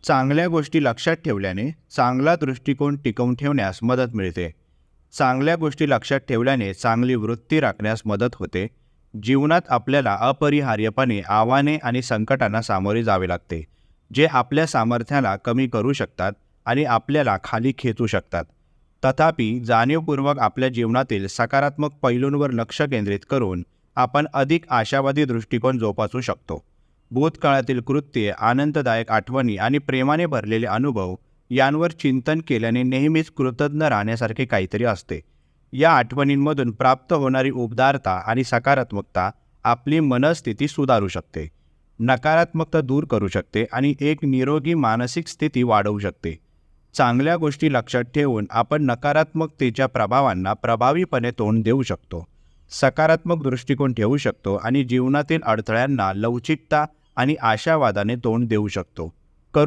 चांगल्या गोष्टी लक्षात ठेवल्याने चांगला दृष्टिकोन टिकवून ठेवण्यास मदत मिळते. चांगल्या गोष्टी लक्षात ठेवल्याने चांगली वृत्ती राखण्यास मदत होते. जीवनात आपल्याला अपरिहार्यपणे आव्हाने आणि संकटांना सामोरे जावे लागते, जे आपल्या सामर्थ्याला कमी करू शकतात आणि आपल्याला खाली खेचू शकतात. तथापि जाणीवपूर्वक आपल्या जीवनातील सकारात्मक पैलूंवर लक्ष केंद्रित करून आपण अधिक आशावादी दृष्टिकोन जोपासू शकतो. भूतकाळातील कृत्ये, आनंददायक आठवणी आणि प्रेमाने भरलेले अनुभव यांवर चिंतन केल्याने नेहमीच कृतज्ञ राहण्यासारखे काहीतरी असते. या आठवणींमधून प्राप्त होणारी उबदारता आणि सकारात्मकता आपली मनस्थिती सुधारू शकते, नकारात्मकता दूर करू शकते आणि एक निरोगी मानसिक स्थिती वाढवू शकते. चांगल्या गोष्टी लक्षात ठेवून आपण नकारात्मकतेच्या प्रभावांना प्रभावीपणे तोंड देऊ शकतो, सकारात्मक दृष्टिकोन ठेवू शकतो आणि जीवनातील अडथळ्यांना लवचिकता आणि आशावादाने तोंड देऊ शकतो.